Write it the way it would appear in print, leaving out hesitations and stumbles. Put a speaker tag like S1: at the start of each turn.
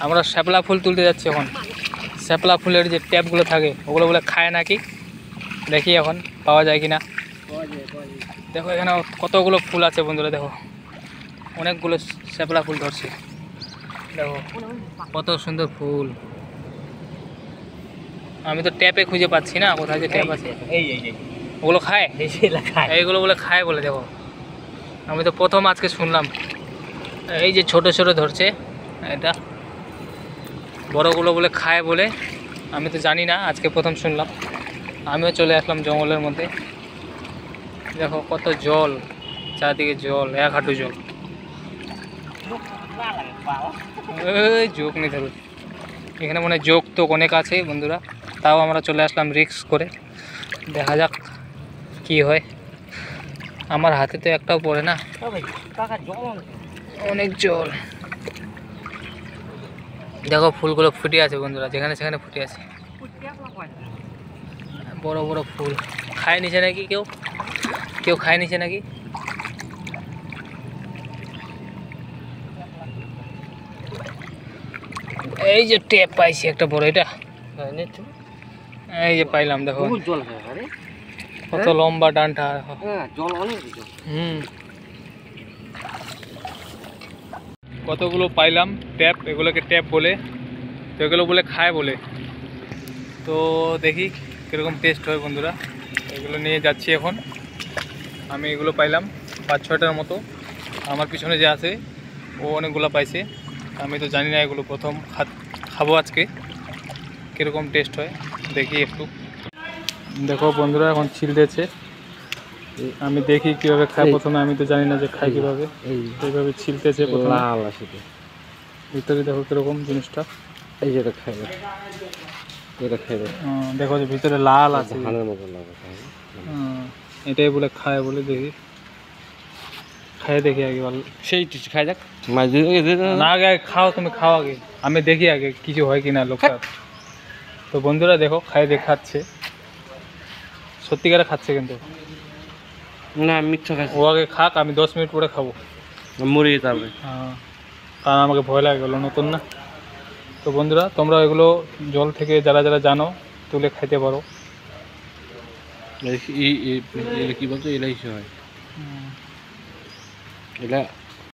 S1: আমরা শ্যাপলা ফুল তুলতে যাচ্ছি এখন। শ্যাপলা ফুলের যে ট্যাপগুলো থাকে ওগুলো বলে খায় নাকি, দেখি এখন পাওয়া যায় কিনা। দেখো এখানে কতগুলো ফুল আছে বন্ধুরা, দেখো অনেকগুলো শ্যাপলা ফুল ধরছে, দেখো কত সুন্দর ফুল। আমি তো ট্যাপে খুঁজে পাচ্ছি না কোথায় যে ট্যাপ আছে। ওগুলো খায়, এইগুলো বলে খায় বলে, দেখো আমি তো প্রথম আজকে শুনলাম। এই যে ছোট ছোট ধরছে, এটা বড়গুলো বলে খায় বলে, আমি তো জানি না, আজকে প্রথম শুনলাম। আমিও চলে আসলাম জঙ্গলের মধ্যে। দেখো কত জল, চারদিকে জল, এক হাঁটু জল। এই যোগ নেই ধরুন, এখানে মনে হয় যোগ তো অনেক আছে বন্ধুরা, তাও আমরা চলে আসলাম রিস্ক করে। দেখা যাক কি হয়। আমার হাতে তো একটাও পড়ে না, অনেক জল। দেখো ফুলগুলো ফুটে আছে বন্ধুরা, যেখানে সেখানে ফুটে আছে, বড় বড় ফুল। খায় নিছে নাকি কেউ, কেউ খায় নিছে নাকি। এই যে টেপ পাইছি একটা বড়, এটা এই যে পাইলাম, দেখো কত লম্বা ডান্ডা। কতগুলো পাইলাম ট্যাপ, এগুলোকে ট্যাপ বলে, তো এগুলো বলে খায় বলে। তো দেখি কীরকম টেস্ট হয় বন্ধুরা, এগুলো নিয়ে যাচ্ছি এখন। আমি এগুলো পাইলাম 5-6টার মতো, আমার পিছনে যে আছে ও অনেকগুলো পাইছে। আমি তো জানি না, এগুলো প্রথম খাবো আজকে, কীরকম টেস্ট হয় দেখি একটু। দেখো বন্ধুরা এখন ছিলতেছে, আমি দেখি কীভাবে খায় প্রথমে। আমি তো জানি না যে খাই কীভাবে, এইভাবে ছিলতেছে প্রথমে। ভিতরে দেখো কীরকম জিনিসটা,
S2: এই যেটা খাইবে, এটা খাইবে,
S1: দেখো যে ভিতরে লাল আছে, এটাই বলে খায় বলে। দেখি খাই দেখি আগে, ভালো
S2: সেই খাই যাক।
S1: না আগে খাও, তুমি খাও আগে, আমি দেখি আগে কিছু হয় কিনা লোকটা। তো বন্ধুরা দেখো খাই দেখাচ্ছে, সত্যিকারে খাচ্ছে কিন্তু
S2: না, মিথ্যা খাচ্ছে।
S1: ও আগে খাক, আমি 10 মিনিট পরে খাবো,
S2: মরে যেতে হবে।
S1: কারণ আমাকে ভয় লাগে, গেলো নতুন না। তো বন্ধুরা তোমরা এগুলো জল থেকে যারা যারা জানো তুলে খাইতে পারো।
S2: কি বলছো, এলাই হয়, এটা